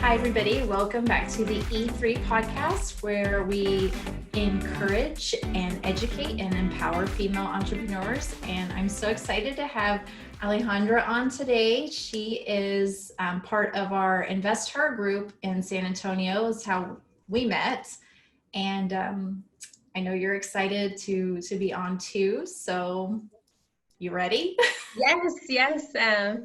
Hi, everybody. Welcome back to the E3 podcast, where we encourage and educate and empower female entrepreneurs. And I'm so excited to have Alejandra on today. She is part of our Invest Her group in San Antonio, is how we met. And I know you're excited to be on too. So you ready? Yes.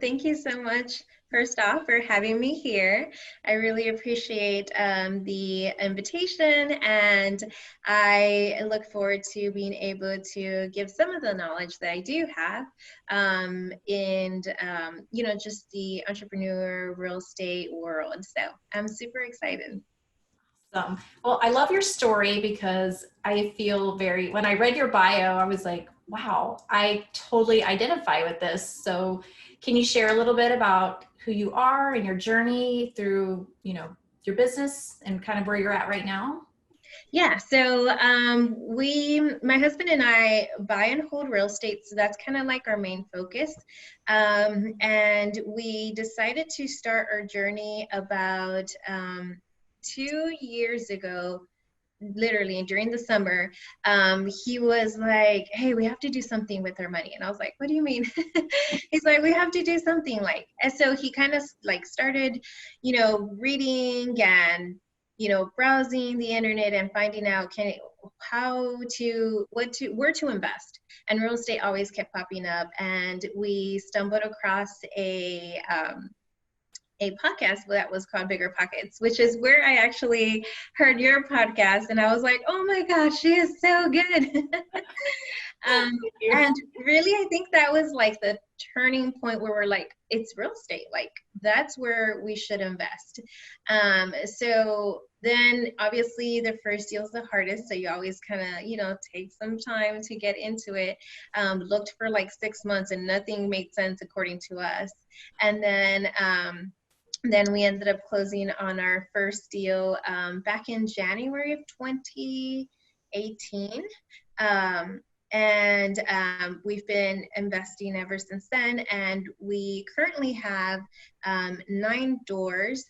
Thank you so much, first off, for having me here. I really appreciate the invitation, and I look forward to being able to give some of the knowledge that I do have in, just the entrepreneur real estate world. So I'm super excited. Well, I love your story because I feel when I read your bio, I was like, wow, I totally identify with this. So can you share a little bit about who you are and your journey through, your business and kind of where you're at right now? Yeah, so my husband and I buy and hold real estate, so that's kind of like our main focus. And we decided to start our journey about 2 years ago, literally during the summer. He was like, hey, we have to do something with our money. And I was like, what do you mean? He's like, we have to do something and so he kind of like started, reading and, browsing the internet and finding out where to invest. And real estate always kept popping up. And we stumbled across a podcast that was called Bigger Pockets, which is where I actually heard your podcast. And I was like, oh my gosh, she is so good. And really, I think that was like the turning point where we're like, it's real estate. Like, that's where we should invest. So then obviously the first deal is the hardest. So you always kind of, take some time to get into it. Looked for like 6 months and nothing made sense according to us. And then we ended up closing on our first deal back in January of 2018. And we've been investing ever since then. And we currently have 9 doors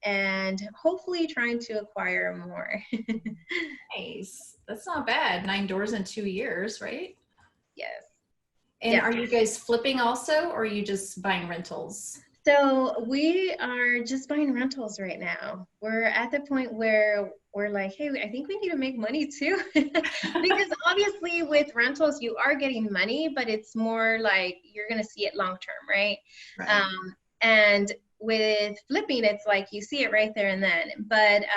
and hopefully trying to acquire more. Nice. That's not bad. 9 doors in 2 years, right? Yes. And Are you guys flipping also, or are you just buying rentals? So we are just buying rentals right now. We're at the point where we're like, hey, I think we need to make money too. Because obviously with rentals, you are getting money, but it's more like you're going to see it long term, right? And with flipping, it's like you see it right there and then. But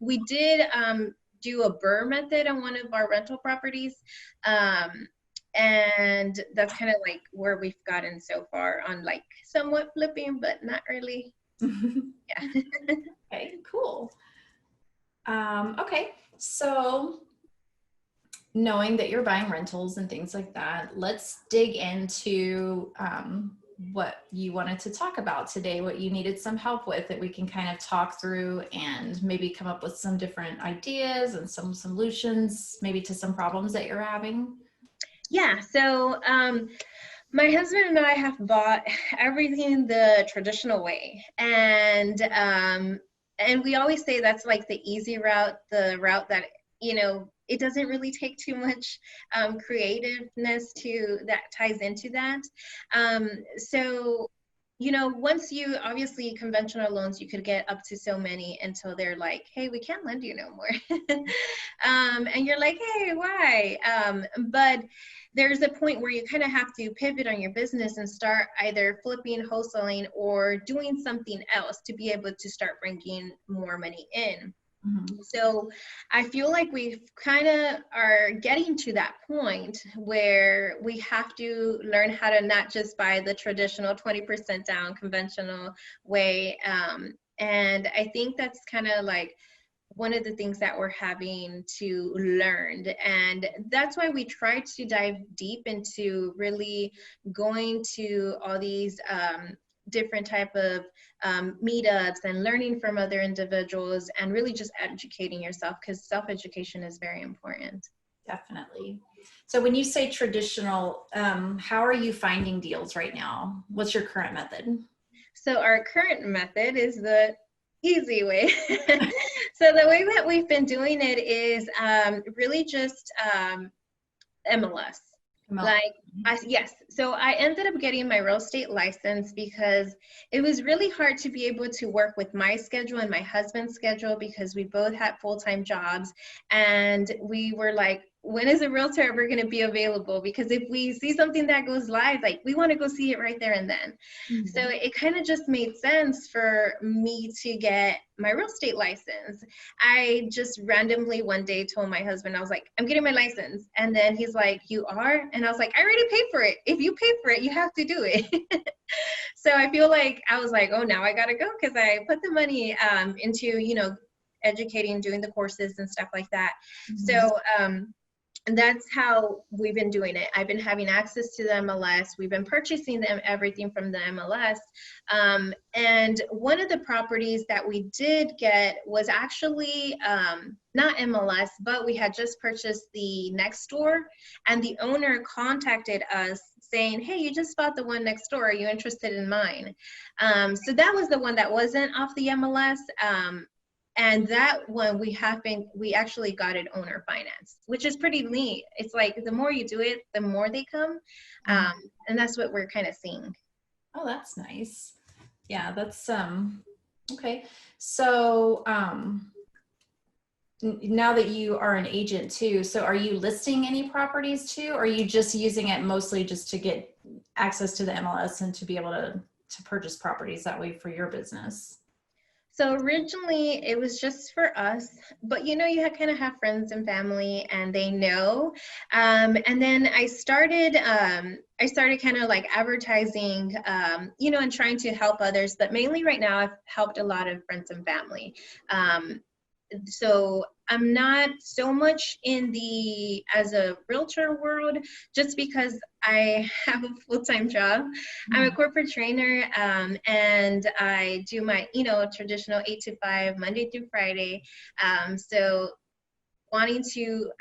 we did do a BRRRR method on one of our rental properties. And that's kind of like where we've gotten so far on like somewhat flipping, but not really. Yeah. Okay, cool. Okay, so knowing that you're buying rentals and things like that, let's dig into what you wanted to talk about today, what you needed some help with that we can kind of talk through and maybe come up with some different ideas and some solutions maybe to some problems that you're having. Yeah, so my husband and I have bought everything the traditional way. And we always say that's like the easy route, the route that, it doesn't really take too much creativeness that ties into that. So, once you, obviously conventional loans, you could get up to so many until they're like, hey, we can't lend you no more. And you're like, hey, why? But there's a point where you kind of have to pivot on your business and start either flipping, wholesaling, or doing something else to be able to start bringing more money in. Mm-hmm. So I feel like we kind of are getting to that point where we have to learn how to not just buy the traditional 20% down conventional way. And I think that's kind of like one of the things that we're having to learn. And that's why we try to dive deep into really going to all these different type of meetups and learning from other individuals and really just educating yourself, because self-education is very important. Definitely. So when you say traditional, how are you finding deals right now? What's your current method? So our current method is the easy way. So the way that we've been doing it is really just MLS. Well, Like, yes. So I ended up getting my real estate license because it was really hard to be able to work with my schedule and my husband's schedule because we both had full-time jobs. And we were like, when is a realtor ever going to be available? Because if we see something that goes live, like we want to go see it right there and then. So it kind of just made sense for me to get my real estate license. I just randomly one day told my husband, I was like, I'm getting my license. And then he's like, you are? And I was like, I already paid for it. If you pay for it, you have to do it. So I feel like I was like, oh, now I got to go because I put the money into, educating, doing the courses and stuff like that. So, and that's how we've been doing it. I've been having access to the MLS. We've been purchasing them, everything from the MLS. And one of the properties that we did get was actually not MLS, but we had just purchased the next door. And the owner contacted us saying, hey, you just bought the one next door. Are you interested in mine? So that was the one that wasn't off the MLS. And that one we actually got it owner finance, which is pretty neat. It's like the more you do it, the more they come. And that's what we're kind of seeing. Oh, that's nice. Yeah, that's okay. So now that you are an agent too, so are you listing any properties too, or are you just using it mostly just to get access to the MLS and to be able to purchase properties that way for your business? So originally it was just for us, but you kind of have friends and family and they know. And then I started kind of like advertising, and trying to help others, but mainly right now I've helped a lot of friends and family. So I'm not so much in the as a realtor world just because I have a full-time job. I'm a corporate trainer, and I do my traditional 8 to 5 Monday through Friday. So wanting to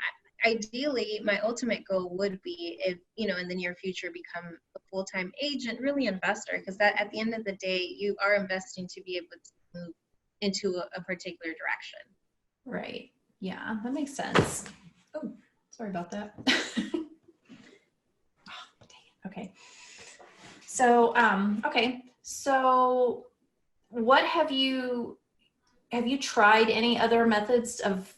ideally, my ultimate goal would be if in the near future become a full-time agent, really investor, because that at the end of the day you are investing to be able to move into a particular direction. Right. Yeah, that makes sense. Oh, sorry about that. Okay. So, okay. So what have you tried any other methods of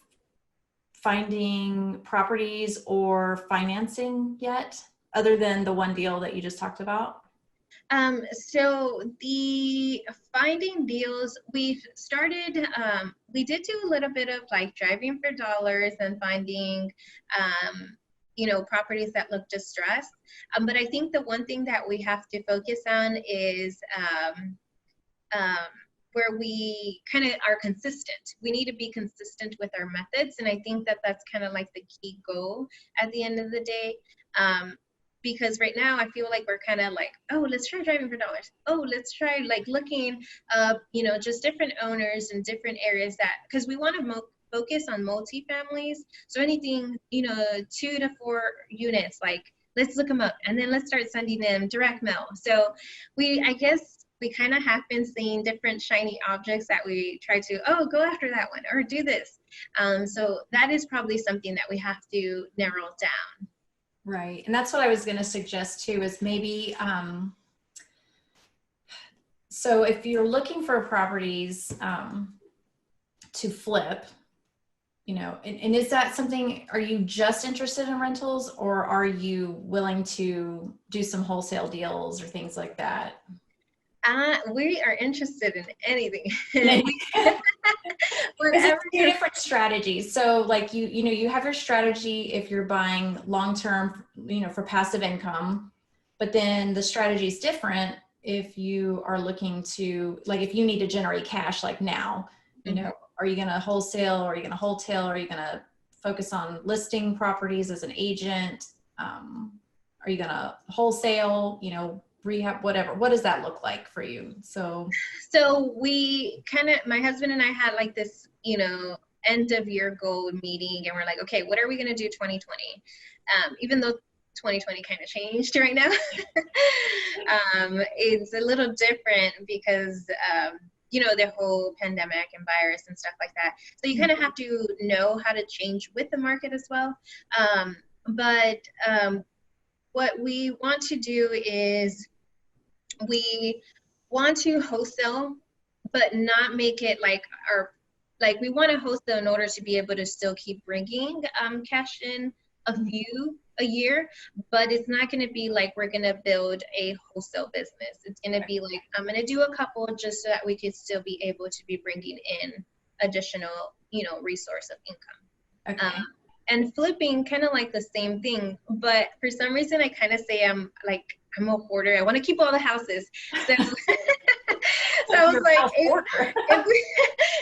finding properties or financing yet, other than the one deal that you just talked about? So the finding deals, we've started, we did do a little bit of like driving for dollars and finding, properties that look distressed. But I think the one thing that we have to focus on is where we kind of are consistent. We need to be consistent with our methods. And I think that that's kind of like the key goal at the end of the day. Because right now I feel like we're kind of like, oh, let's try driving for dollars. Oh, let's try like looking up, just different owners in different areas because we want to focus on multi-families. So anything, 2 to 4 units, like let's look them up and then let's start sending them direct mail. So I guess we kind of have been seeing different shiny objects that we try to, go after that one or do this. So that is probably something that we have to narrow down. Right. And that's what I was going to suggest too, is maybe, so if you're looking for properties to flip, and is that something, are you just interested in rentals, or are you willing to do some wholesale deals or things like that? We are interested in anything. It's two different strategies. So like you have your strategy if you're buying long-term, for passive income, but then the strategy is different if you are looking to, like, if you need to generate cash, like now, are you going to wholesale, or are you going to wholesale, or are you going to focus on listing properties as an agent? Are you going to wholesale, rehab, whatever? What does that look like for you? So we kind of, my husband and I had like this, end of year goal meeting, and we're like, okay, what are we going to do 2020? Even though 2020 kind of changed right now. It's a little different because the whole pandemic and virus and stuff like that. So you kind of have to know how to change with the market as well. But what we want to do is we want to wholesale, but not make it like we want to wholesale in order to be able to still keep bringing cash in a year, but it's not going to be like we're going to build a wholesale business. It's going to be like, I'm going to do a couple just so that we could still be able to be bringing in additional, resource of income. Okay. And flipping, kind of like the same thing, but for some reason I kind of say I'm a hoarder. I want to keep all the houses. So, so I was like,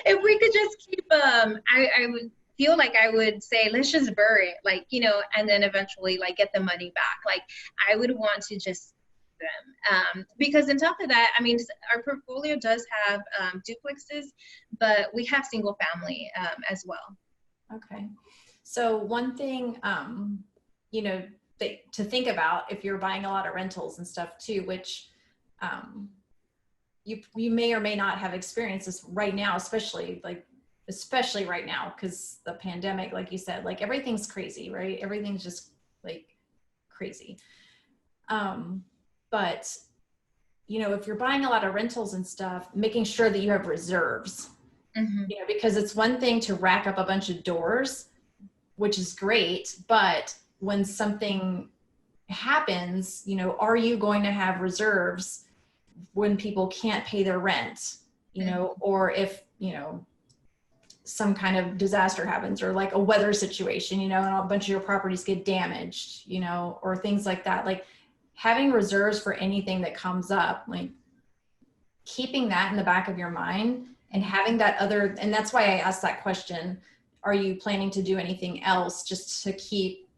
if we could just keep, I would feel like I would say, let's just bury it, and then eventually get the money back. Like I would want to just them because on top of that, I mean, our portfolio does have duplexes, but we have single family as well. Okay. So one thing, to think about if you're buying a lot of rentals and stuff too, which you may or may not have experienced this right now, especially right now, because the pandemic, like you said, everything's crazy, right? Everything's just crazy. But if you're buying a lot of rentals and stuff, making sure that you have reserves, because it's one thing to rack up a bunch of doors, which is great, but when something happens, are you going to have reserves when people can't pay their rent, or if, some kind of disaster happens, or a weather situation, and a bunch of your properties get damaged, or things like that. Having reserves for anything that comes up, keeping that in the back of your mind and having that and that's why I asked that question. Are you planning to do anything else just to keep,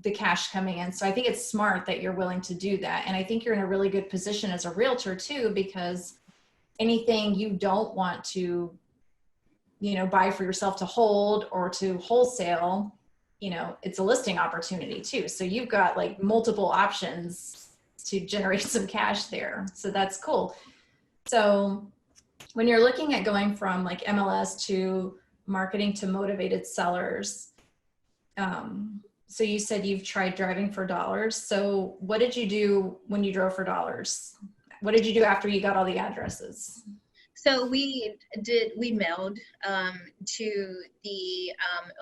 the cash coming in? So I think it's smart that you're willing to do that. And I think you're in a really good position as a realtor too, because anything you don't want to, buy for yourself to hold or to wholesale, it's a listing opportunity too. So you've got multiple options to generate some cash there. So that's cool. So when you're looking at going from MLS to marketing to motivated sellers, so you said you've tried driving for dollars. So what did you do when you drove for dollars? What did you do after you got all the addresses? So we mailed to the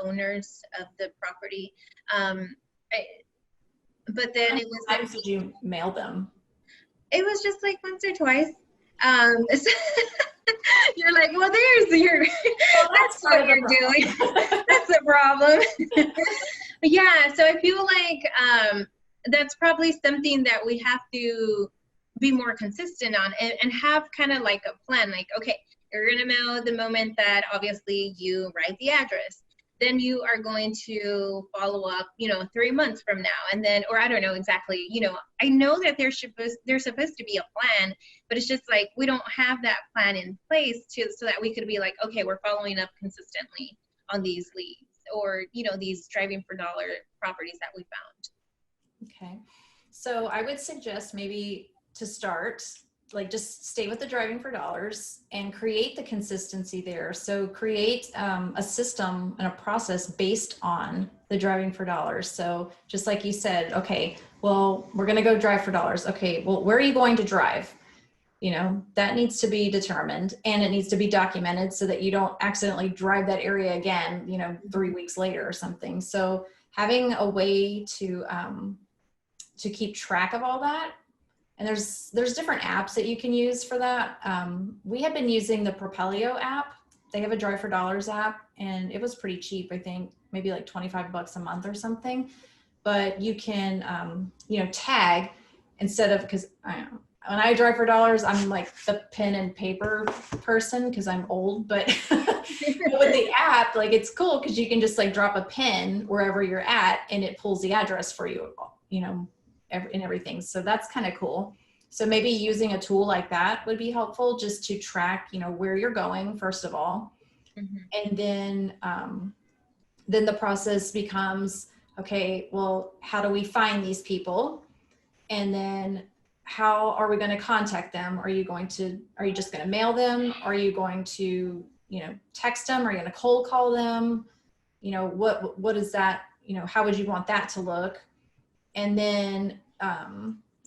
owners of the property. But then it was. How many times did you mail them? It was just once or twice. You're like, well, that's what you're doing. That's the problem. Yeah, so I feel like that's probably something that we have to be more consistent on and have kind of a plan. Okay, you're going to mail the moment that obviously you write the address. Then you are going to follow up, 3 months from now. And then, or I don't know exactly, I know that there's supposed to be a plan, but it's just we don't have that plan in place so that we could be okay, we're following up consistently on these leads or, these driving for dollar properties that we found. Okay. So I would suggest maybe to start, just stay with the driving for dollars and create the consistency there. So create a system and a process based on the driving for dollars. So just like you said, okay, well, we're going to go drive for dollars. Okay, well, where are you going to drive? That needs to be determined and it needs to be documented so that you don't accidentally drive that area again, 3 weeks later or something. So having a way to keep track of all that. And there's different apps that you can use for that. We have been using the Propelio app. They have a Drive for Dollars app, and it was pretty cheap. I think maybe $25 a month or something. But you can, tag instead of, because when I drive for dollars, I'm the pen and paper person because I'm old. But with the app, it's cool because you can just drop a pin wherever you're at, and it pulls the address for you, and everything. So that's kind of cool. So maybe using a tool like that would be helpful just to track, where you're going, first of all. And then the process becomes, okay, well, how do we find these people? And then how are we going to contact them? Are you just going to mail them? Are you going to, text them? Are you going to cold call them? What is that, how would you want that to look? And then,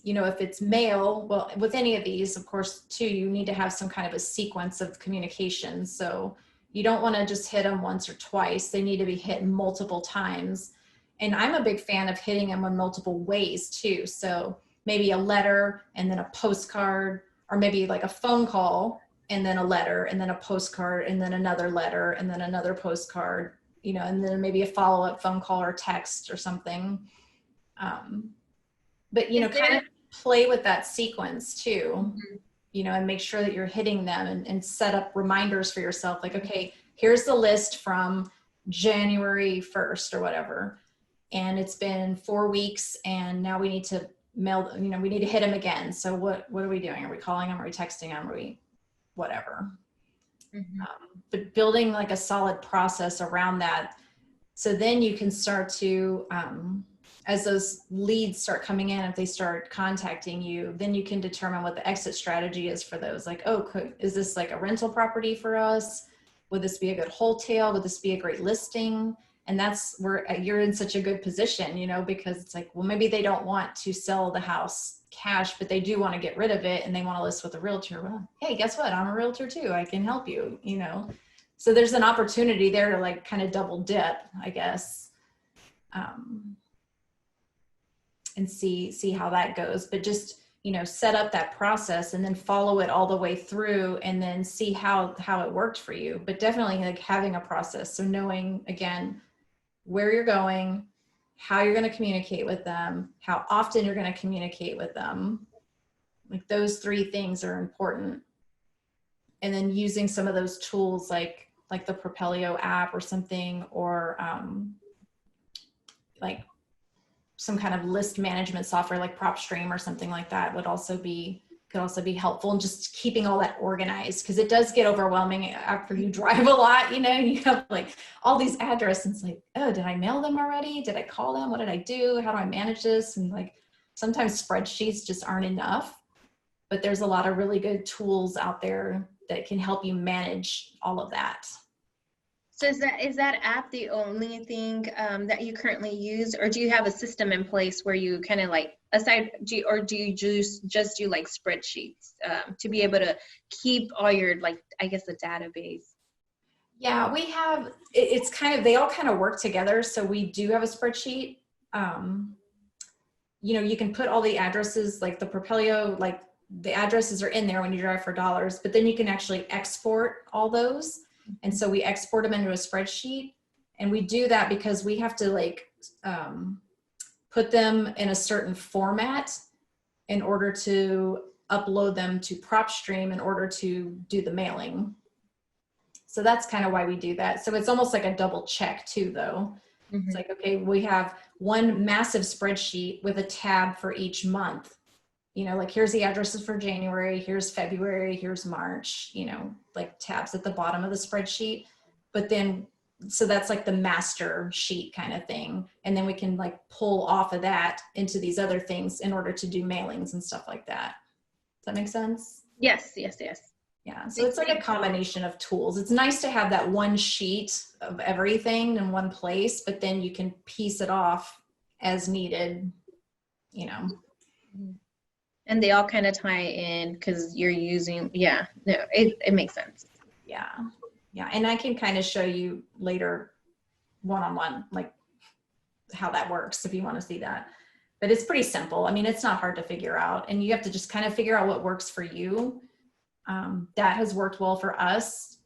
if it's mail, well, with any of these, of course, too, you need to have some kind of a sequence of communication. So you don't want to just hit them once or twice. They need to be hit multiple times. And I'm a big fan of hitting them in multiple ways too. So maybe a letter and then a postcard, or maybe like a phone call and then a letter and then a postcard and then another letter and then another postcard, and then maybe a follow-up phone call or text or something. But, kind of play with that sequence too, and make sure that you're hitting them and set up reminders for yourself. Like, okay, here's the list from January 1st or whatever. And it's been 4 weeks and now we need to mail, we need to hit them again. So what are we doing? Are we calling them? Are we texting them? Are we whatever? But building like a solid process around that. So then you can start to, as those leads start coming in, if they start contacting you, then you can determine what the exit strategy is for those. Like, is this like a rental property for us? Would this be a good wholesale? Would this be a great listing? And that's where you're in such a good position, because it's like, well, maybe they don't want to sell the house cash, but they do want to get rid of it and they want to list with a realtor. Well, hey, guess what? I'm a realtor too. I can help you, So there's an opportunity there to like kind of double dip, I guess. And see how that goes, but just, set up that process and then follow it all the way through and then see how it worked for you. But definitely like having a process. So knowing again, where you're going, how you're going to communicate with them, how often you're going to communicate with them. Like those 3 things are important. And then using some of those tools like the Propelio app or something, or like some kind of list management software like PropStream or something like that could also be helpful, and just keeping all that organized, because it does get overwhelming after you drive a lot, you have like all these addresses, and it's like, oh, did I mail them already? Did I call them? What did I do? How do I manage this? And like sometimes spreadsheets just aren't enough, but there's a lot of really good tools out there that can help you manage all of that. So is that app the only thing that you currently use, or do you have a system in place where you kind of like do you just do like spreadsheets to be able to keep all your, like, I guess, the database? Yeah, we have, it's kind of, they all kind of work together. So we do have a spreadsheet. You can put all the addresses, like the Propelio, like the addresses are in there when you drive for dollars, but then you can actually export all those. And so we export them into a spreadsheet, and we do that because we have to like put them in a certain format in order to upload them to PropStream in order to do the mailing. So that's kind of why we do that. So it's almost like a double check too, though. It's like, okay, we have one massive spreadsheet with a tab for each month. Like here's the addresses for January, here's February, here's March, like tabs at the bottom of the spreadsheet. But then, so that's like the master sheet kind of thing. And then we can like pull off of that into these other things in order to do mailings and stuff like that. Does that make sense? Yes. Yeah, so it's like a combination of tools. It's nice to have that one sheet of everything in one place, but then you can piece it off as needed, And they all kind of tie in because you're using, it makes sense. Yeah. And I can kind of show you later one-on-one, like how that works if you want to see that. But it's pretty simple. I mean, it's not hard to figure out, and you have to just kind of figure out what works for you. That has worked well for us,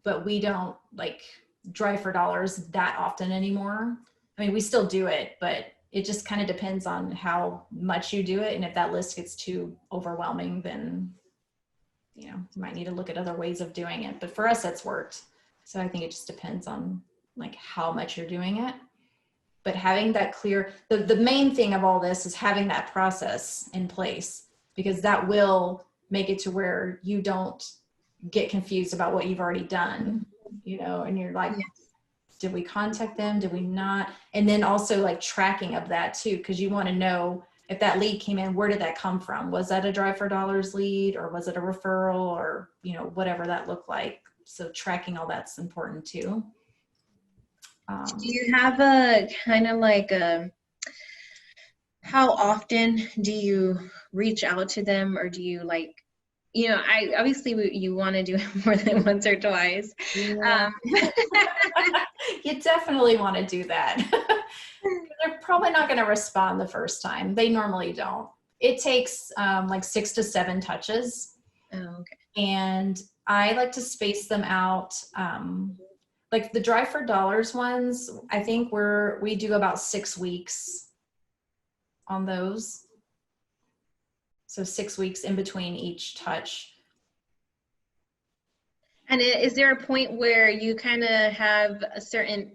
but we don't like drive for dollars that often anymore. I mean, we still do it, but it just kind of depends on how much you do it. And if that list gets too overwhelming, then, you might need to look at other ways of doing it. But for us, that's worked. So I think it just depends on like how much you're doing it. But having that clear, the main thing of all this is having that process in place, because that will make it to where you don't get confused about what you've already done, and you're like, did we contact them? Did we not? And then also like tracking of that too, because you want to know if that lead came in, where did that come from? Was that a Drive for Dollars lead, or was it a referral, or, you know, whatever that looked like? So tracking all that's important too. Do you have a kind of like how often do you reach out to them, or do you like, you know, I obviously you want to do it more than once or twice. Yeah. You definitely want to do that. They're probably not going to respond the first time. They normally don't. It takes like 6 to 7 touches. Oh, okay. And I like to space them out. Like the Drive for Dollars ones, I think we do about 6 weeks on those. So 6 weeks in between each touch. And is there a point where you kind of have a certain,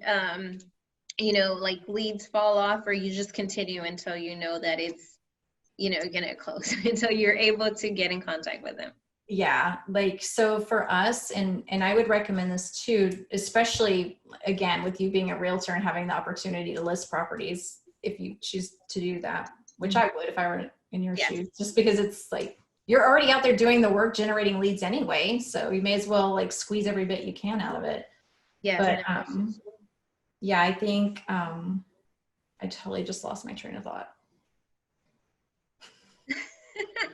you know, like leads fall off, or you just continue until you know that it's, you know, gonna close until you're able to get in contact with them? Yeah, like, so for us, and I would recommend this too, especially again with you being a realtor and having the opportunity to list properties, if you choose to do that, which I would if I were in your shoes, just because it's like you're already out there doing the work, generating leads anyway, so you may as well like squeeze every bit you can out of it. Yeah. But yeah, I think I totally just lost my train of thought.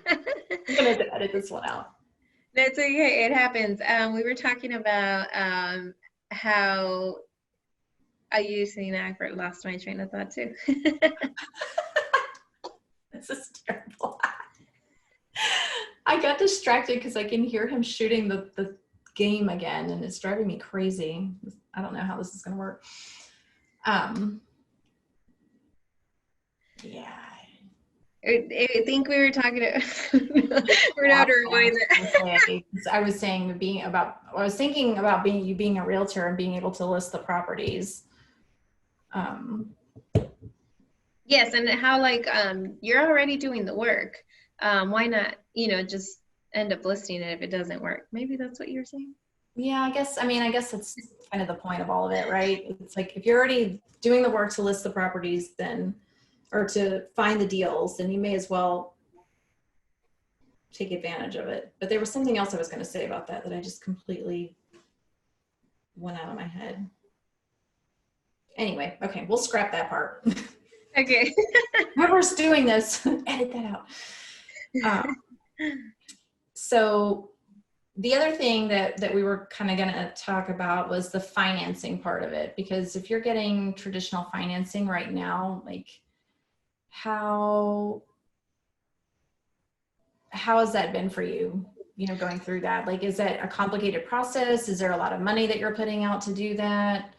I'm gonna edit this one out. That's okay. It happens. We were talking about how I used to, I lost my train of thought too. This is terrible. I got distracted because I can hear him shooting the game again, and it's driving me crazy. I don't know how this is going to work. Yeah. I think we were talking to, we're not rewind it. I was thinking about you being a realtor and being able to list the properties. Yes, and how like you're already doing the work. Why not, you know, just end up listing it if it doesn't work? Maybe that's what you're saying. Yeah, I guess that's kind of the point of all of it, right? It's like if you're already doing the work to list the properties, then, or to find the deals, then you may as well take advantage of it. But there was something else I was going to say about that I just completely went out of my head. Anyway, okay, we'll scrap that part. Okay. Whoever's doing this, edit that out. So the other thing that we were kind of going to talk about was the financing part of it, because if you're getting traditional financing right now, like how has that been for you, you know, going through that? Like, is that a complicated process? Is there a lot of money that you're putting out to do that?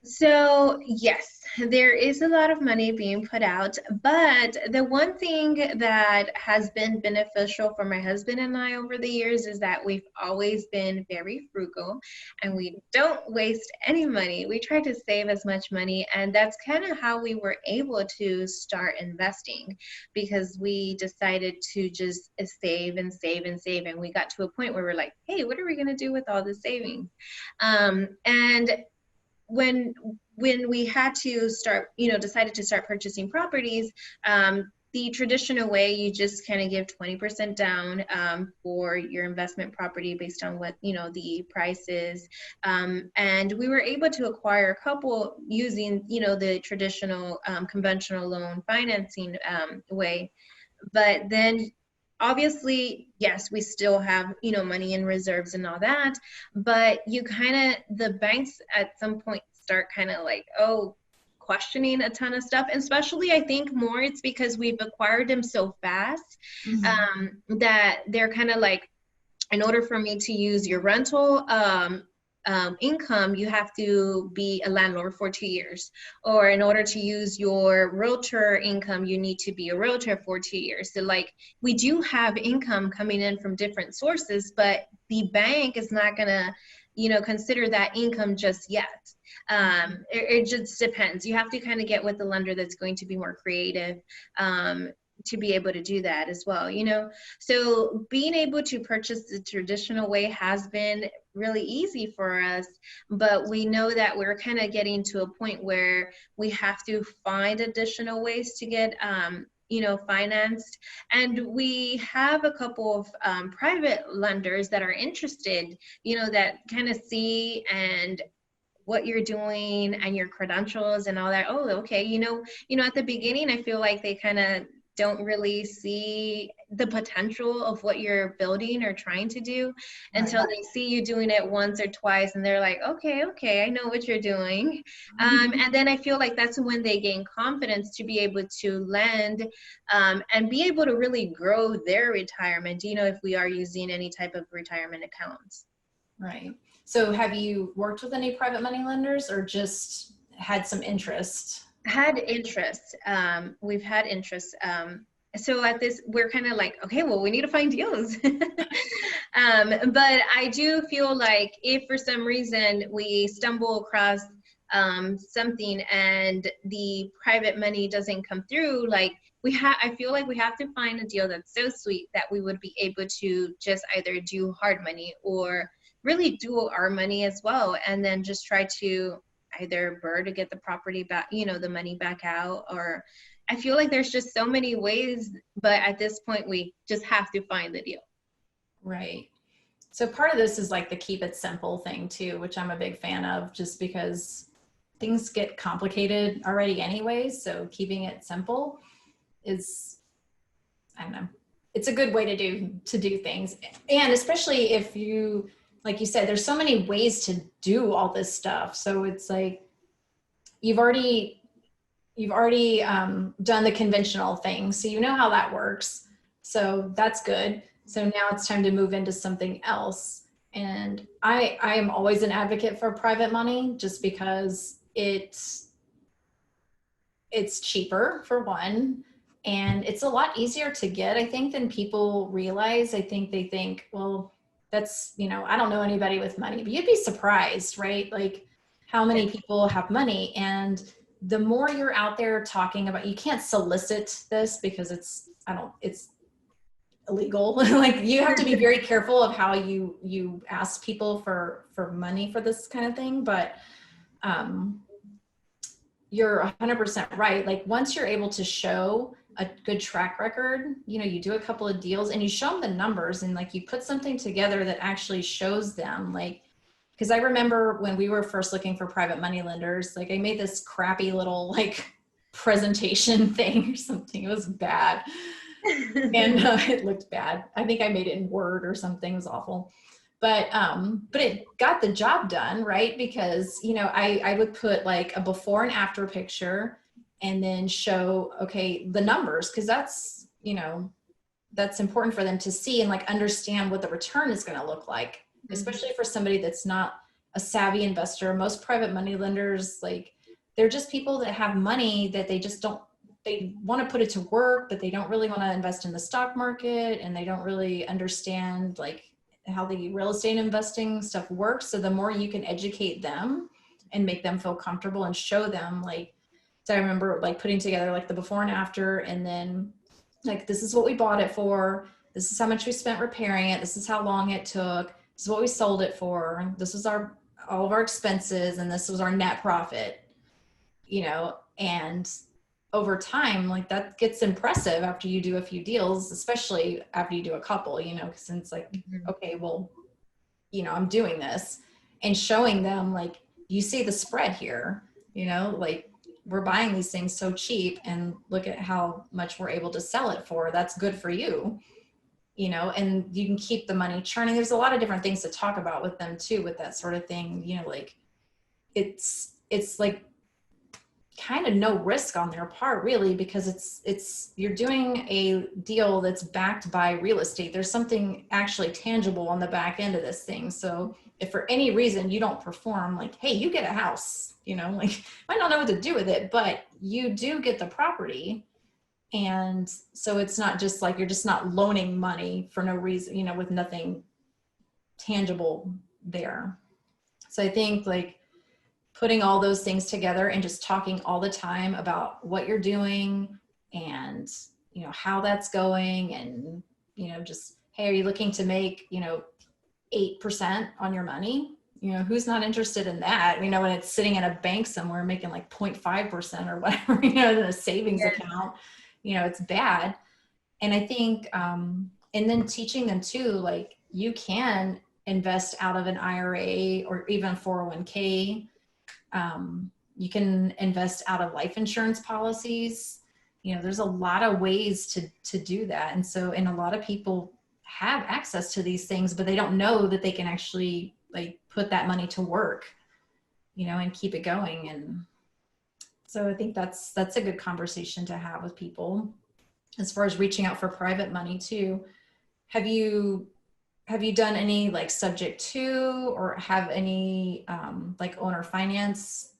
So yes, there is a lot of money being put out, but the one thing that has been beneficial for my husband and I over the years is that we've always been very frugal and we don't waste any money. We try to save as much money, and that's kind of how we were able to start investing, because we decided to just save and save and save, and we got to a point where we're like, hey, what are we going to do with all this savings? And when we had to start, you know, decided to start purchasing properties, the traditional way, you just kind of give 20% down for your investment property based on what, you know, the price is. And we were able to acquire a couple using, you know, the traditional conventional loan financing way. But then obviously, yes, we still have, you know, money in reserves and all that, but you kind of, the banks at some point start kind of like, questioning a ton of stuff. And especially, I think more it's because we've acquired them so fast, that they're kind of like, in order for me to use your rental income, you have to be a landlord for 2 years. Or in order to use your realtor income, you need to be a realtor for 2 years. So like, we do have income coming in from different sources, but the bank is not gonna, you know, consider that income just yet. It just depends. You have to kind of get with the lender that's going to be more creative to be able to do that as well, you know. So being able to purchase the traditional way has been really easy for us, but we know that we're kind of getting to a point where we have to find additional ways to get financed. And we have a couple of private lenders that are interested, that kind of see and what you're doing and your credentials and all that. Oh, okay. At the beginning, I feel like they kind of don't really see the potential of what you're building or trying to do until they see you doing it once or twice, and they're like, okay, I know what you're doing. And then I feel like that's when they gain confidence to be able to lend and be able to really grow their retirement, if we are using any type of retirement accounts. Right. So have you worked with any private money lenders or just had some interest? Had interest. We've had interest. So at this, we're kind of like, okay, well, we need to find deals. But I do feel like if for some reason we stumble across something and the private money doesn't come through, I feel like we have to find a deal that's so sweet that we would be able to just either do hard money or really do our money as well, and then just try to either BRRRR to get the property back, the money back out, or I feel like there's just so many ways, but at this point we just have to find the deal. Right. So part of this is like the keep it simple thing too, which I'm a big fan of, just because things get complicated already anyways. So keeping it simple is, I don't know, it's a good way to do things. And especially if you, like you said, there's so many ways to do all this stuff. So it's like, you've already done the conventional thing. So you know how that works. So that's good. So now it's time to move into something else. And I am always an advocate for private money, just because it's cheaper for one, and it's a lot easier to get, I think, than people realize. I think they think, well, that's, I don't know anybody with money, but you'd be surprised, right? Like how many people have money. And the more you're out there talking about, you can't solicit this because it's illegal. Like you have to be very careful of how you ask people for money for this kind of thing. But you're 100% right. Like once you're able to show a good track record, you do a couple of deals and you show them the numbers, and like you put something together that actually shows them, like, because I remember when we were first looking for private money lenders, like I made this crappy little like presentation thing or something. It was bad. And it looked bad. I think I made it in Word or something. It was awful. But it got the job done, right? Because, I would put like a before and after picture and then show, okay, the numbers, because that's, that's important for them to see and like understand what the return is going to look like, especially for somebody that's not a savvy investor. Most private money lenders, like they're just people that have money that they just don't, they want to put it to work, but they don't really want to invest in the stock market, and they don't really understand like how the real estate investing stuff works. So the more you can educate them and make them feel comfortable and show them, like, so I remember like putting together like the before and after, and then like, this is what we bought it for. This is how much we spent repairing it. This is how long it took. This is what we sold it for. This is all of our expenses. And this was our net profit, and over time, like that gets impressive after you do a few deals, especially after you do a couple, because it's like, okay, well, I'm doing this, and showing them like, you see the spread here, like we're buying these things so cheap, and look at how much we're able to sell it for. That's good for you, and you can keep the money churning. There's a lot of different things to talk about with them too, with that sort of thing, like it's like kind of no risk on their part really, because it's you're doing a deal that's backed by real estate. There's something actually tangible on the back end of this thing. So if for any reason you don't perform, like, hey, you get a house, like might not know what to do with it, but you do get the property. And so it's not just like, you're just not loaning money for no reason, with nothing tangible there. So I think like putting all those things together and just talking all the time about what you're doing and, how that's going, and, just, hey, are you looking to make, 8% on your money? Who's not interested in that? When it's sitting in a bank somewhere making like 0.5% or whatever, in a savings account, it's bad. And I think, and then teaching them too, like you can invest out of an IRA or even 401k. You can invest out of life insurance policies. There's a lot of ways to do that. And so, and a lot of people have access to these things, but they don't know that they can actually like put that money to work, and keep it going. And so I think that's a good conversation to have with people as far as reaching out for private money too. Have you done any like subject to, or have any like owner finance?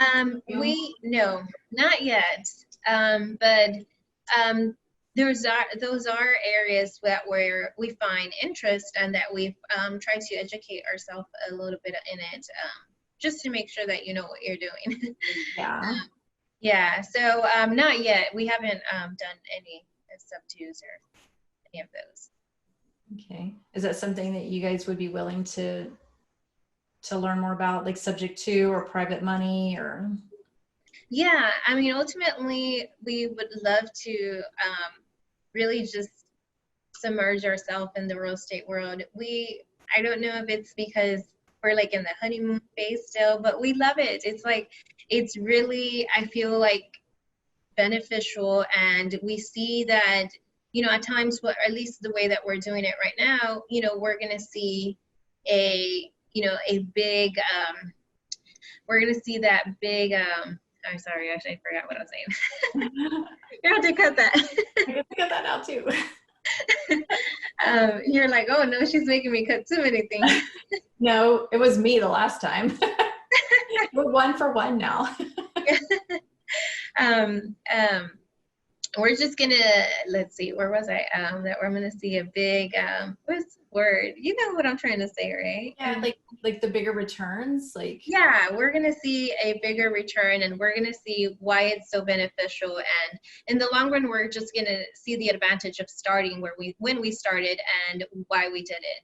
No, not yet. But those are areas where we find interest and that we've tried to educate ourselves a little bit in it, just to make sure that you know what you're doing. Yeah. Yeah, so not yet. We haven't done any sub-twos or any of those. Okay. Is that something that you guys would be willing to learn more about, like subject to or private money or? Yeah, I mean, ultimately, we would love to really just submerge ourselves in the real estate world. I don't know if it's because we're like in the honeymoon phase still, but we love it. It's really, I feel like, beneficial, and we see that, at times, or at least the way that we're doing it right now, we're going to see a big, we're going to see that big, I'm sorry, actually, I forgot what I was saying. You have to cut that. I can cut that out too. You're like, oh no, she's making me cut too many things. No, it was me the last time. We're 1 for 1 now. We're just gonna, let's see, where was I? That we're gonna see a big, what's the word? You know what I'm trying to say, right? Yeah, like the bigger returns, like. Yeah, we're gonna see a bigger return, and we're gonna see why it's so beneficial. And in the long run, we're just gonna see the advantage of starting when we started and why we did it.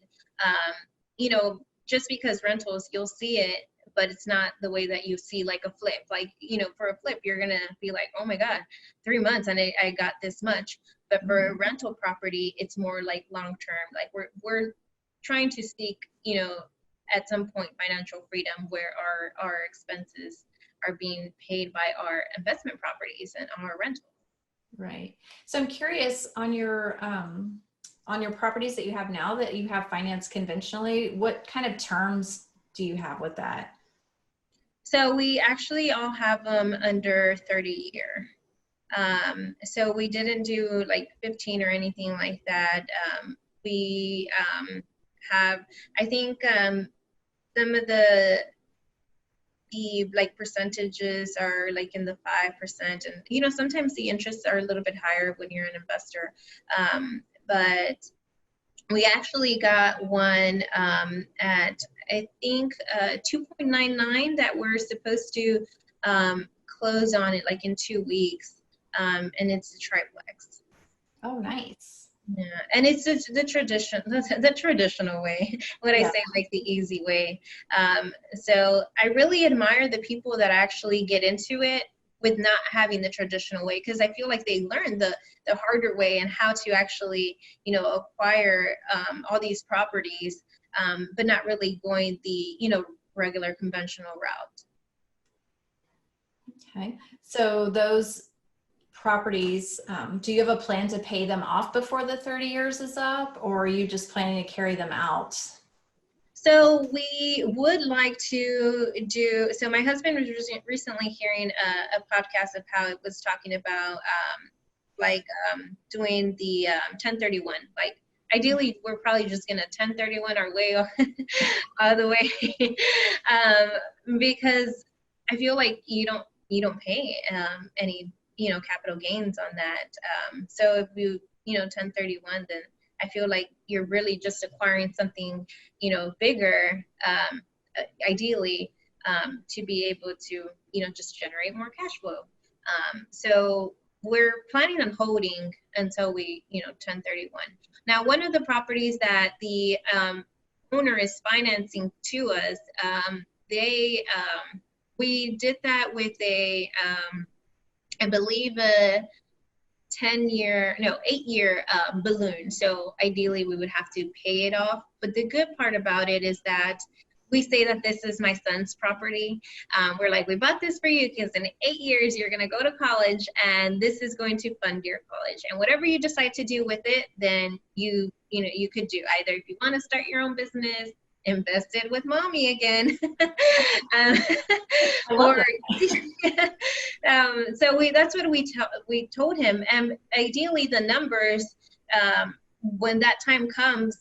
Just because rentals, you'll see it, but it's not the way that you see like a flip. Like, for a flip, you're gonna be like, oh my God, 3 months and I got this much. But for a rental property, it's more like long-term. Like we're trying to seek, at some point, financial freedom where our expenses are being paid by our investment properties and our rentals. Right. So I'm curious, on your properties that you have now that you have financed conventionally, what kind of terms do you have with that? So we actually all have them under 30-year. So we didn't do like 15 or anything like that. We have, I think, some of the like percentages are like in the 5%, and sometimes the interests are a little bit higher when you're an investor. But we actually got one at, I think, 2.99 that we're supposed to close on it like in 2 weeks, and it's a triplex. Oh, nice. Yeah, and it's the traditional way. What I say, like the easy way. So I really admire the people that actually get into it with not having the traditional way, because I feel like they learn the harder way and how to actually, acquire all these properties, but not really going the, regular conventional route. Okay. So those properties, do you have a plan to pay them off before the 30 years is up, or are you just planning to carry them out? So we would like to so my husband was recently hearing a podcast of how it was talking about doing the 1031. Like, ideally, we're probably just going to 1031 our way all the way, because I feel like you don't pay any capital gains on that. So if you 1031, then I feel like you're really just acquiring something bigger, ideally, to be able to just generate more cash flow. So we're planning on holding until we 1031. Now, one of the properties that the owner is financing to us, we did that with a I believe 8-year balloon. So ideally we would have to pay it off. But the good part about it is that we say that this is my son's property. We're like, we bought this for you because in 8 years you're going to go to college and this is going to fund your college. And whatever you decide to do with it, then you could do. Either if you want to start your own business, invest it with mommy again. Or so that's what we told him. And ideally the numbers, when that time comes,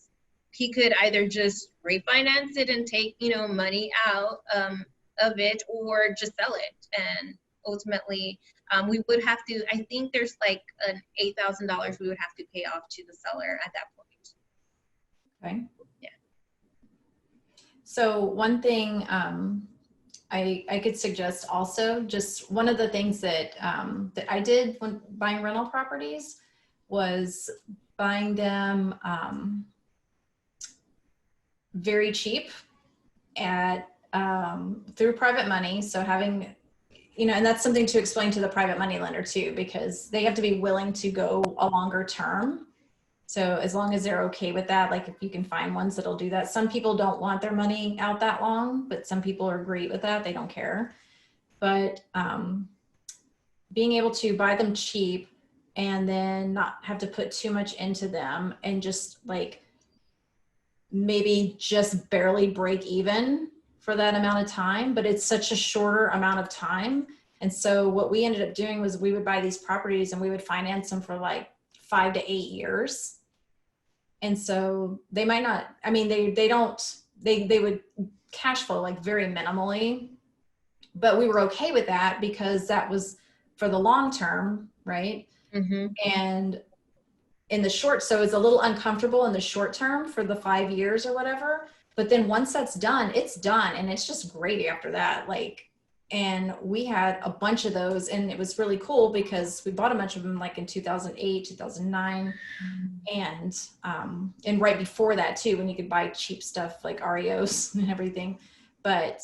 he could either just refinance it and take, money out of it, or just sell it. And ultimately, we would have to, I think there's like an $8,000 we would have to pay off to the seller at that point. Okay. Yeah. So one thing I could suggest also, just one of the things that that I did when buying rental properties was buying them very cheap at through private money. So having, and that's something to explain to the private money lender too, because they have to be willing to go a longer term. So as long as they're okay with that, like if you can find ones that'll do that. Some people don't want their money out that long, but some people are great with that. They don't care. But being able to buy them cheap and then not have to put too much into them, and just like maybe just barely break even for that amount of time, but it's such a shorter amount of time. And so what we ended up doing was we would buy these properties and we would finance them for like 5 to 8 years. And so they might not, they would cash flow like very minimally, but we were okay with that because that was for the long term, right? Mm-hmm. And in the short, so it's a little uncomfortable in the short term for the 5 years or whatever, but then once that's done, it's done. And it's just great after that. And we had a bunch of those, and it was really cool because we bought a bunch of them like in 2008, 2009. And right before that too, when you could buy cheap stuff like REOs and everything, but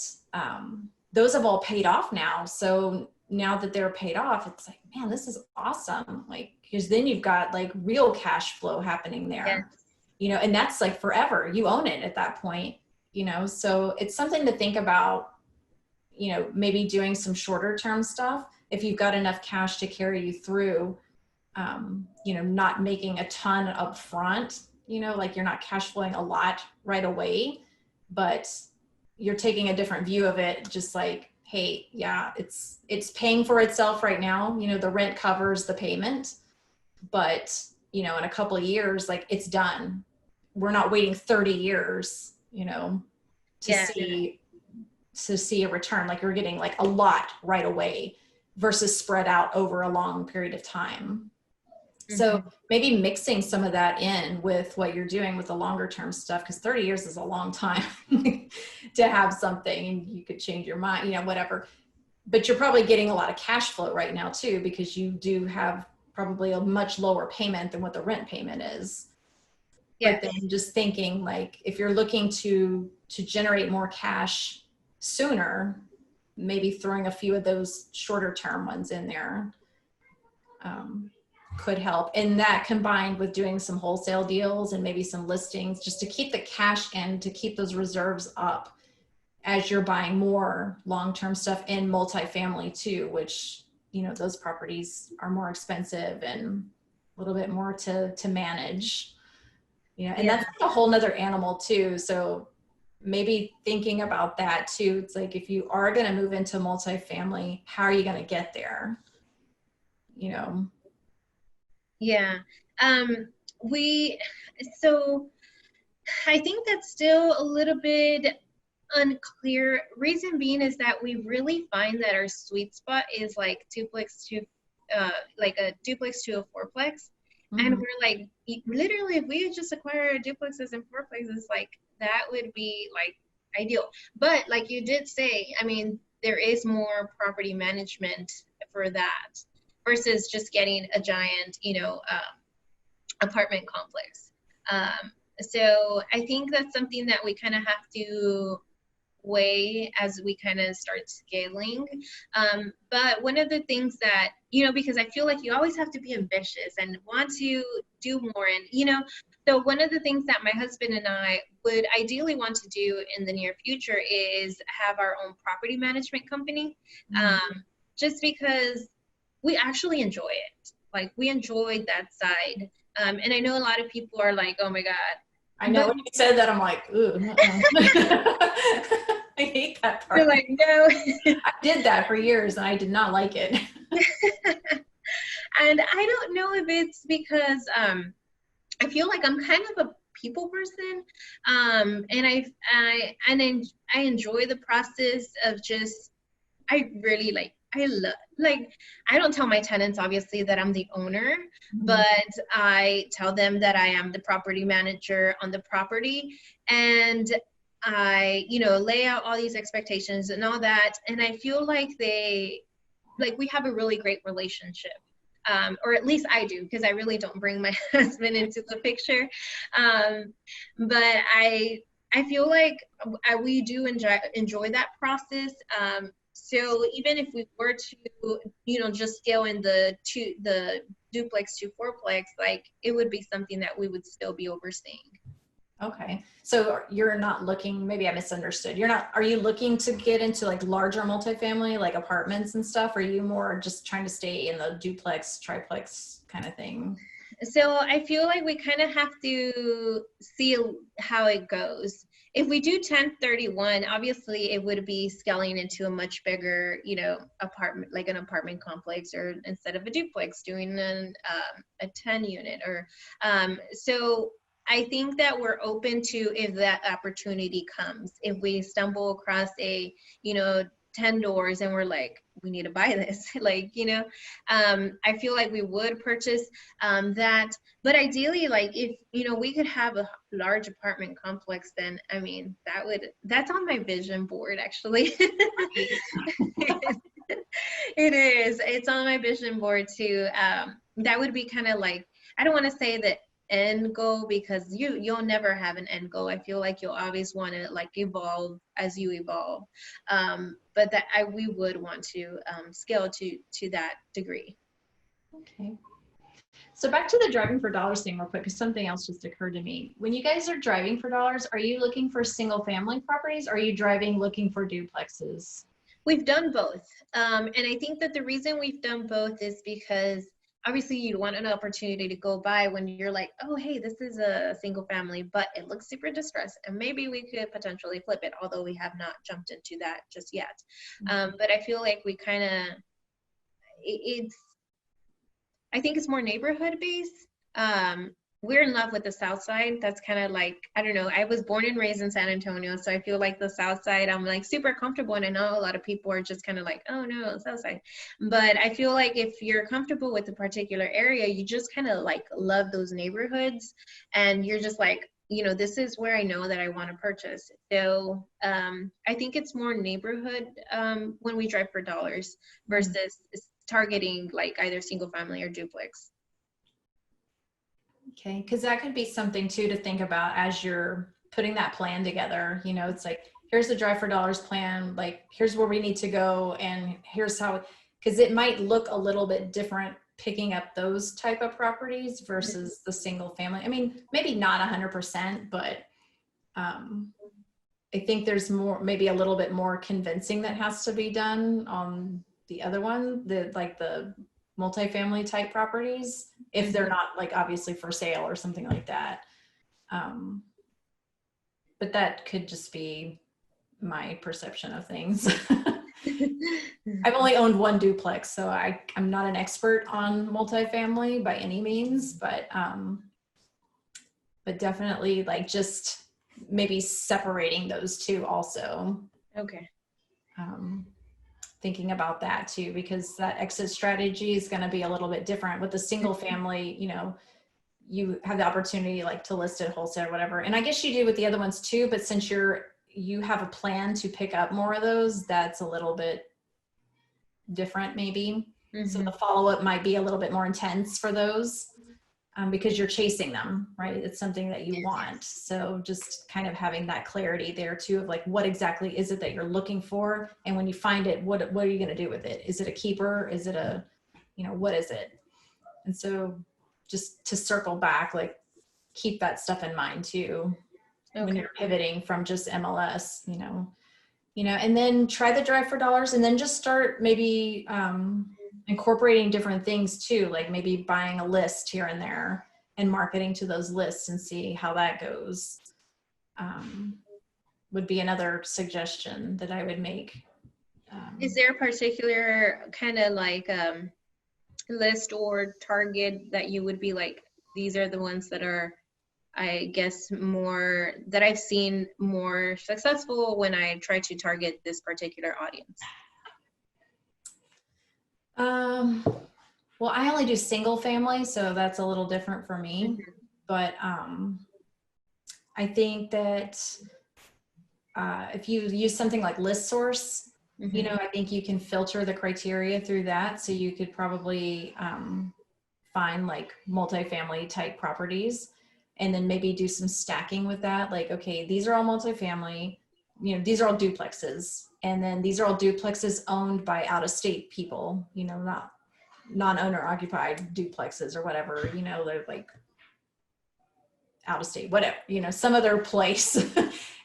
those have all paid off now. So now that they're paid off, it's like, man, this is awesome. Like, because then you've got like real cash flow happening there, and that's like forever. You own it at that point, so it's something to think about, maybe doing some shorter term stuff. If you've got enough cash to carry you through, not making a ton up front, like you're not cash flowing a lot right away, but you're taking a different view of it. Just like, hey, yeah, it's paying for itself right now. The rent covers the payment, but in a couple of years, like it's done. We're not waiting 30 years, to see a return. Like you're getting like a lot right away versus spread out over a long period of time. Mm-hmm. So maybe mixing some of that in with what you're doing with the longer term stuff, because 30 years is a long time to have something, and you could change your mind, whatever. But you're probably getting a lot of cash flow right now too, because you do have probably a much lower payment than what the rent payment is. But then just thinking like, if you're looking to generate more cash sooner, maybe throwing a few of those shorter term ones in there could help. And that combined with doing some wholesale deals and maybe some listings, just to keep the cash in, to keep those reserves up as you're buying more long-term stuff in multifamily too, which, those properties are more expensive and a little bit more to manage, and that's a whole nother animal too. So maybe thinking about that too. It's like, if you are going to move into multifamily, how are you going to get there? Yeah. So I think that's still a little bit unclear. Reason being is that we really find that our sweet spot is like like a duplex to a fourplex. Mm-hmm. And we're like, literally, if we just acquire duplexes and fourplexes, like that would be like ideal. But like you did say, there is more property management for that versus just getting a giant, apartment complex. So I think that's something that we kind of have to way as we kind of start scaling. But one of the things that, because I feel like you always have to be ambitious and want to do more. And, so one of the things that my husband and I would ideally want to do in the near future is have our own property management company, just because we actually enjoy it. Like, we enjoy that side. And I know a lot of people are like, oh my God. I know when you said that, I'm like, ooh, I hate that part. You're like, no. I did that for years and I did not like it. And I don't know if it's because I feel like I'm kind of a people person, and I enjoy the process of just, I really I don't tell my tenants obviously that I'm the owner, but I tell them that I am the property manager on the property, and I, lay out all these expectations and all that, and I feel like we have a really great relationship. Or at least I do, because I really don't bring my husband into the picture. But I feel like we do enjoy that process. So even if we were to, just scale in the duplex to fourplex, like, it would be something that we would still be overseeing. Okay. So you're not looking, maybe I misunderstood. Are you looking to get into like larger multifamily, like apartments and stuff? Or are you more just trying to stay in the duplex, triplex kind of thing? So I feel like we kind of have to see how it goes. If we do 1031, obviously it would be scaling into a much bigger, apartment, like an apartment complex, or instead of a duplex, doing a 10 unit, or so I think that we're open to, if that opportunity comes, if we stumble across a, 10 doors and we're like, we need to buy this, I feel like we would purchase that. But ideally, like, if, we could have a large apartment complex, then, I mean, that's on my vision board, actually. It is. It's on my vision board too. That would be kind of like, I don't want to say that end goal, because you'll never have an end goal. I feel like you'll always want to like evolve as you evolve, but that we would want to scale to that degree. Okay. So back to the driving for dollars thing real quick, because something else just occurred to me. When you guys are driving for dollars, are you looking for single family properties, or are you looking for duplexes? We've done both, and I think that the reason we've done both is because obviously you'd want an opportunity to go by when you're like, oh, hey, this is a single family, but it looks super distressed, and maybe we could potentially flip it, although we have not jumped into that just yet. But I feel like we kind of, I think it's more neighborhood based. We're in love with the South Side. That's kind of like, I don't know, I was born and raised in San Antonio, so I feel like the South Side, I'm like super comfortable, and I know a lot of people are just kind of like, oh no, South Side. But I feel like if you're comfortable with a particular area, you just kind of like love those neighborhoods, and you're just like, this is where I know that I want to purchase. So I think it's more neighborhood when we drive for dollars versus targeting like either single family or duplex. Okay, because that could be something too to think about as you're putting that plan together. It's like, here's the drive for dollars plan, like here's where we need to go, and here's how, because it might look a little bit different picking up those type of properties versus the single family. I mean, maybe not 100%, but I think there's maybe a little bit more convincing that has to be done on the other one, the multifamily type properties, if they're not like obviously for sale or something like that. But that could just be my perception of things. I've only owned one duplex, so I'm not an expert on multifamily by any means, but definitely like just maybe separating those two also. Okay. Thinking about that too, because that exit strategy is going to be a little bit different with the single family. You have the opportunity like to list it wholesale or whatever, and I guess you do with the other ones too, but since you have a plan to pick up more of those, that's a little bit different maybe. So the follow-up might be a little bit more intense for those. because you're chasing them, right? It's something that you want. So just kind of having that clarity there too, of like, what exactly is it that you're looking for? And when you find it, what are you going to do with it? Is it a keeper? Is it a, what is it? And so just to circle back, like keep that stuff in mind too, when you're pivoting from just MLS, and then try the drive for dollars, and then just start maybe incorporating different things too, like maybe buying a list here and there and marketing to those lists and see how that goes. Would be another suggestion that I would make. Is there a particular kind of like list or target that you would be like, these are the ones that are, I guess, more that I've seen more successful when I try to target this particular audience? Well, I only do single family, so that's a little different for me. But I think that if you use something like ListSource, I think you can filter the criteria through that. So you could probably find like multifamily type properties, and then maybe do some stacking with that. Like, okay, these are all multifamily, these are all duplexes. And then these are all duplexes owned by out-of-state people, not non-owner occupied duplexes or whatever, they're like out of state, whatever, some other place.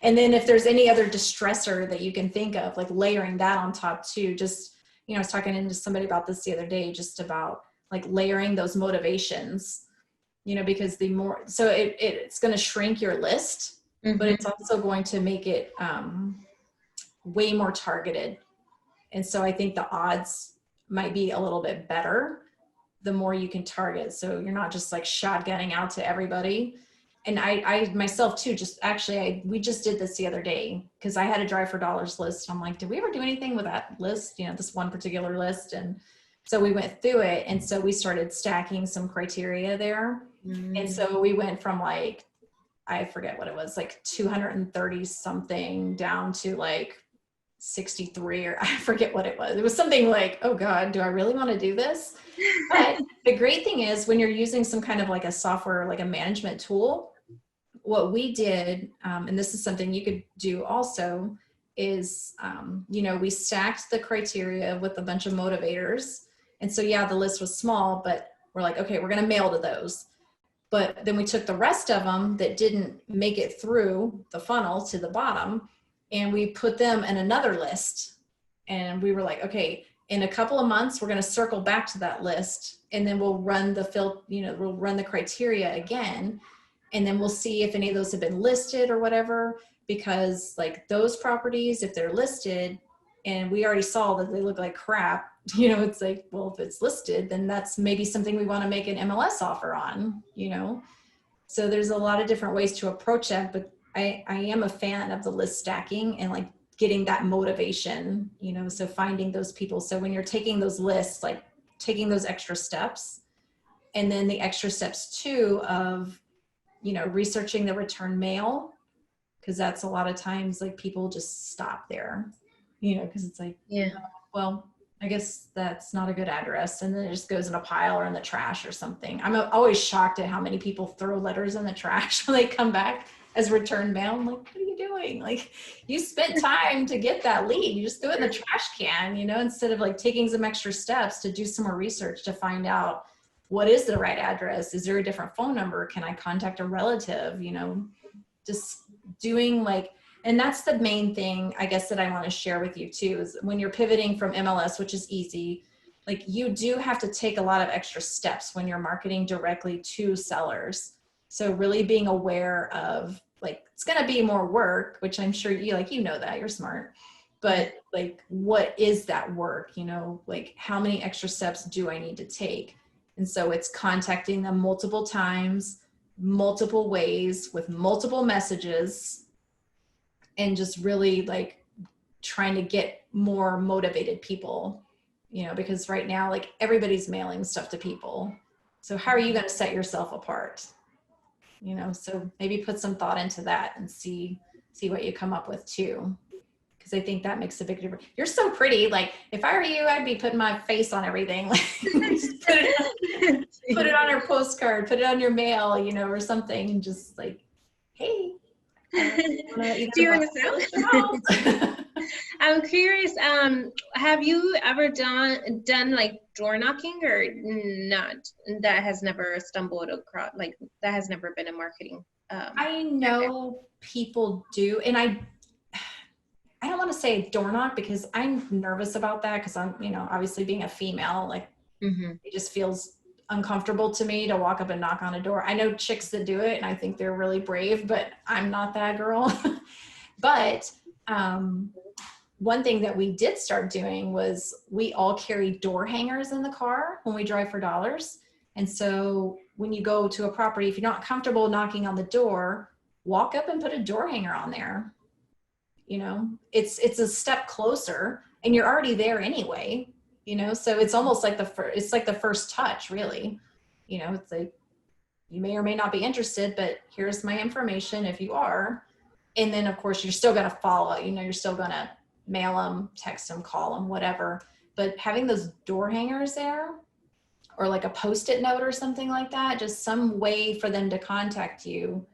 And then if there's any other distressor that you can think of, like layering that on top too, just, I was talking to somebody about this the other day, just about like layering those motivations, because the more, so it's going to shrink your list, but it's also going to make it way more targeted. And so I think the odds might be a little bit better the more you can target. So you're not just like shotgunning out to everybody. And I myself too, we just did this the other day because I had a drive for dollars list. I'm like, did we ever do anything with that list? This one particular list. And so we went through it. And so we started stacking some criteria there. And so we went from like, I forget what it was, like 230 something down to like 63, or I forget what it was. It was something like, oh God, do I really want to do this? But the great thing is when you're using some kind of like a software, like a management tool, what we did, and this is something you could do also, is, we stacked the criteria with a bunch of motivators. And so, yeah, the list was small, but we're like, okay, we're going to mail to those. But then we took the rest of them that didn't make it through the funnel to the bottom, and we put them in another list. And we were like, okay, in a couple of months, we're going to circle back to that list, and then we'll run we'll run the criteria again. And then we'll see if any of those have been listed or whatever, because like those properties, if they're listed and we already saw that they look like crap, it's like, well, if it's listed, then that's maybe something we want to make an MLS offer on, So there's a lot of different ways to approach that, but I am a fan of the list stacking and like getting that motivation, so finding those people. So when you're taking those lists, like taking those extra steps, and then the extra steps too of, researching the return mail, because that's a lot of times like people just stop there, because it's like, well, I guess that's not a good address. And then it just goes in a pile or in the trash or something. I'm always shocked at how many people throw letters in the trash when they come back as return mail. I'm like, what are you doing? Like, you spent time to get that lead. You just threw it in the trash can, instead of like taking some extra steps to do some more research to find out what is the right address. Is there a different phone number? Can I contact a relative? Just doing like, and that's the main thing, I guess, that I want to share with you too, is when you're pivoting from MLS, which is easy, like you do have to take a lot of extra steps when you're marketing directly to sellers. So really being aware of like, it's going to be more work, which I'm sure you know that you're smart, but like, what is that work? Like how many extra steps do I need to take? And so it's contacting them multiple times, multiple ways with multiple messages, and just really like trying to get more motivated people, because right now, like everybody's mailing stuff to people. So how are you going to set yourself apart? So maybe put some thought into that and see what you come up with too. because I think that makes a big difference. You're so pretty. Like if I were you, I'd be putting my face on everything. Like just put it on your postcard, put it on your mail, you know, or something, and just like, hey, Do you want to sell? I'm curious. Have you ever done like door knocking or not? That has never stumbled across. Like that has never been a marketing. I know people do, and I don't want to say door knock because I'm nervous about that because I'm, you know, obviously being a female, like it just feels uncomfortable to me to walk up and knock on a door. I know chicks that do it and I think they're really brave, but I'm not that girl. But one thing that we did start doing was we all carry door hangers in the car when we drive for dollars. And so when you go to a property, if you're not comfortable knocking on the door, walk up and put a door hanger on there. You know, it's a step closer and you're already there anyway, you know? So it's almost like it's like the first touch really, you know, it's like, you may or may not be interested, but here's my information if you are. And then of course you're still going to follow, you know, you're still going to mail them, text them, call them, whatever. But having those door hangers there or like a Post-it note or something like that, just some way for them to contact you.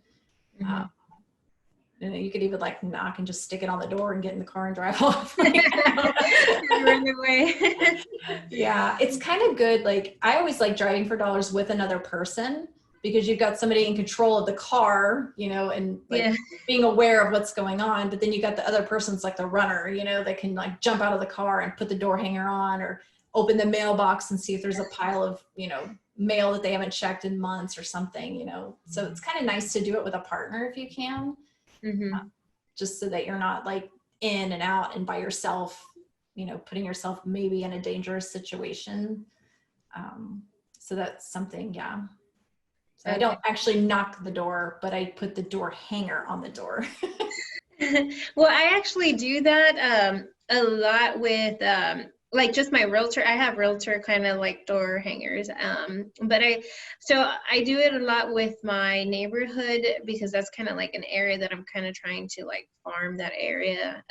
You know, you could even like knock and just stick it on the door and get in the car and drive off. Run away. Yeah, it's kind of good. Like I always like driving for dollars with another person because you've got somebody in control of the car, you know, and like being aware of what's going on. But then you got the other person's like the runner, you know, that can like jump out of the car and put the door hanger on or open the mailbox and see if there's a pile of, you know, mail that they haven't checked in months or something, you know. So it's kind of nice to do it with a partner if you can. Just so that you're not like in and out and by yourself, you know, putting yourself maybe in a dangerous situation. So that's something, yeah. So I don't actually knock the door, but I put the door hanger on the door. Well, I actually do that a lot with like just my realtor. I have realtor kind of like door hangers. But I do it a lot with my neighborhood because that's kind of like an area that I'm kind of trying to like farm that area.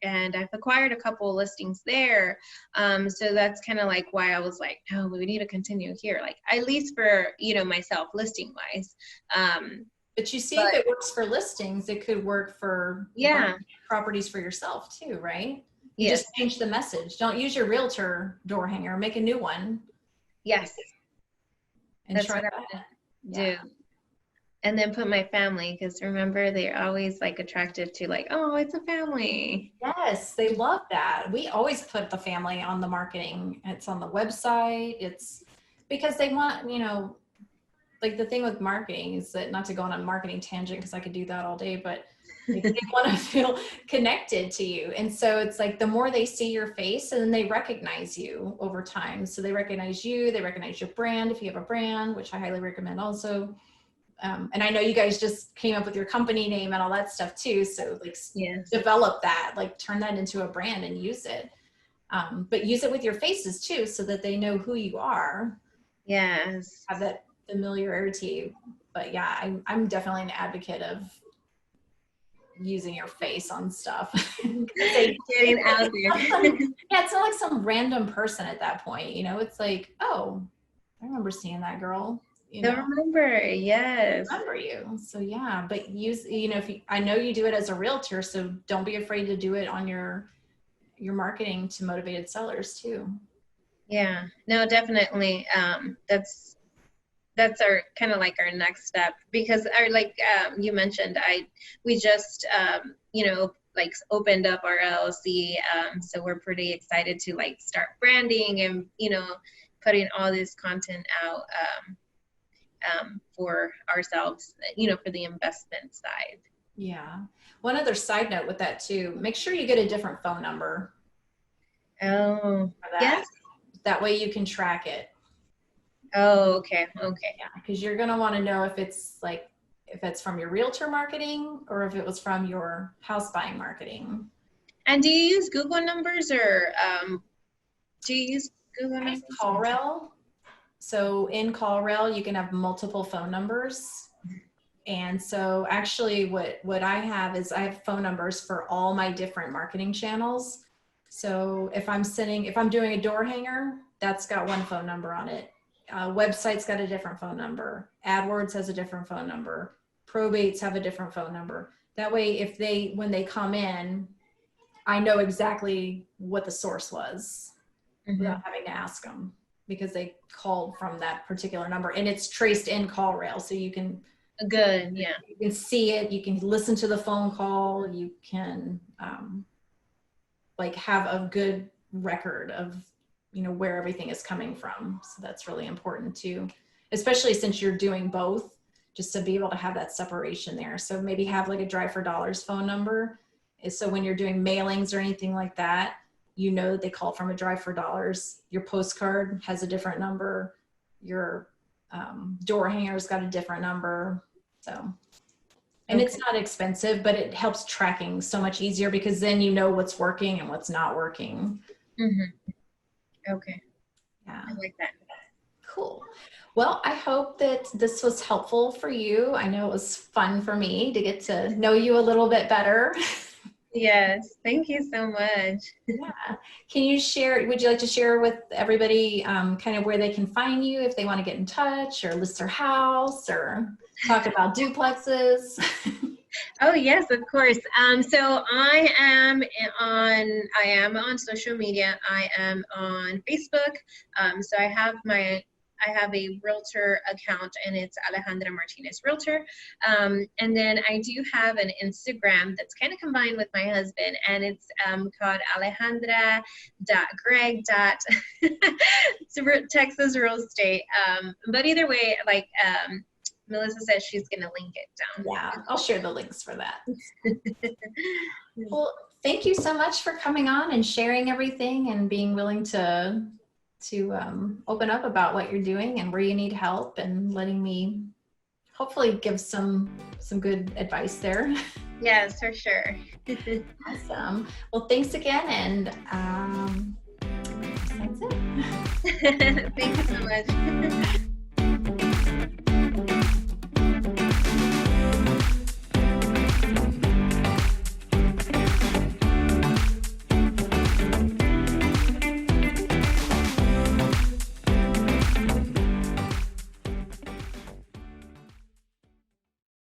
And I've acquired a couple of listings there. So that's kind of like why I was like, no, we need to continue here. Like at least for, you know, myself listing wise. But you see, if it works for listings, it could work for properties for yourself too, right? You just change the message. Don't use your realtor door hanger. Make a new one. Yes. And that's try what that. Do. And then put my family, because remember, they're always like attracted to like, oh, it's a family. Yes, they love that. We always put the family on the marketing. It's on the website. It's because they want, you know, like the thing with marketing is that, not to go on a marketing tangent because I could do that all day, but like, they want to feel connected to you. And so it's like the more they see your face and then they recognize you over time. So they recognize you, they recognize your brand if you have a brand, which I highly recommend also. And I know you guys just came up with your company name and all that stuff too. So like develop that, like turn that into a brand and use it. But use it with your faces too, so that they know who you are. Yes. Have that familiarity. But yeah, I'm definitely an advocate of using your face on stuff. Getting out there. Yeah, it's not like some random person at that point, you know. It's like, oh, I remember seeing that girl. You know, remember, yes. I remember you. So yeah, but use, you know, I know you do it as a realtor, so don't be afraid to do it on your marketing to motivated sellers too. Yeah, no, definitely. That's our kind of like our next step, because our, like you mentioned, we just you know, like opened up our LLC, so we're pretty excited to like start branding and, you know, putting all this content out for ourselves, you know, for the investment side. Yeah. One other side note with that too, make sure you get a different phone number. Oh, yes. That way you can track it. Oh, okay. Okay. Yeah, because you're going to want to know if it's like, if it's from your realtor marketing or if it was from your house buying marketing. And do you use Google numbers, or do you use Google numbers? CallRail. So in CallRail, you can have multiple phone numbers. And so actually what I have is I have phone numbers for all my different marketing channels. So if I'm doing a door hanger, that's got one phone number on it. Website's got a different phone number. AdWords has a different phone number. Probates have a different phone number. That way, when they come in, I know exactly what the source was without having to ask them, because they called from that particular number, and it's traced in CallRail, so you can you can see it, you can listen to the phone call, you can like have a good record of where everything is coming from. So that's really important too, especially since you're doing both, just to be able to have that separation there. So maybe have like a Drive for Dollars phone number, so when you're doing mailings or anything like that, that they call from a Drive for Dollars. Your postcard has a different number. Your door hanger's got a different number. So, and it's not expensive, but it helps tracking so much easier, because then you know what's working and what's not working. Okay. Yeah. I like that. Cool. Well, I hope that this was helpful for you. I know it was fun for me to get to know you a little bit better. Yes, thank you so much. Yeah. Would you like to share with everybody kind of where they can find you if they want to get in touch, or list their house, or talk about duplexes? Oh yes, of course. So I am on social media. I am on Facebook. So I have a realtor account, and it's Alejandra Martinez Realtor. And then I do have an Instagram that's kind of combined with my husband, and it's called alejandra.greg. Texas Real Estate. But either way, like Melissa said, she's going to link it down. Yeah, I'll share the links for that. Well, thank you so much for coming on and sharing everything, and being willing to open up about what you're doing and where you need help, and letting me hopefully give some good advice there. Yes, for sure. Awesome. Well, thanks again, and that's it. Thank you so much.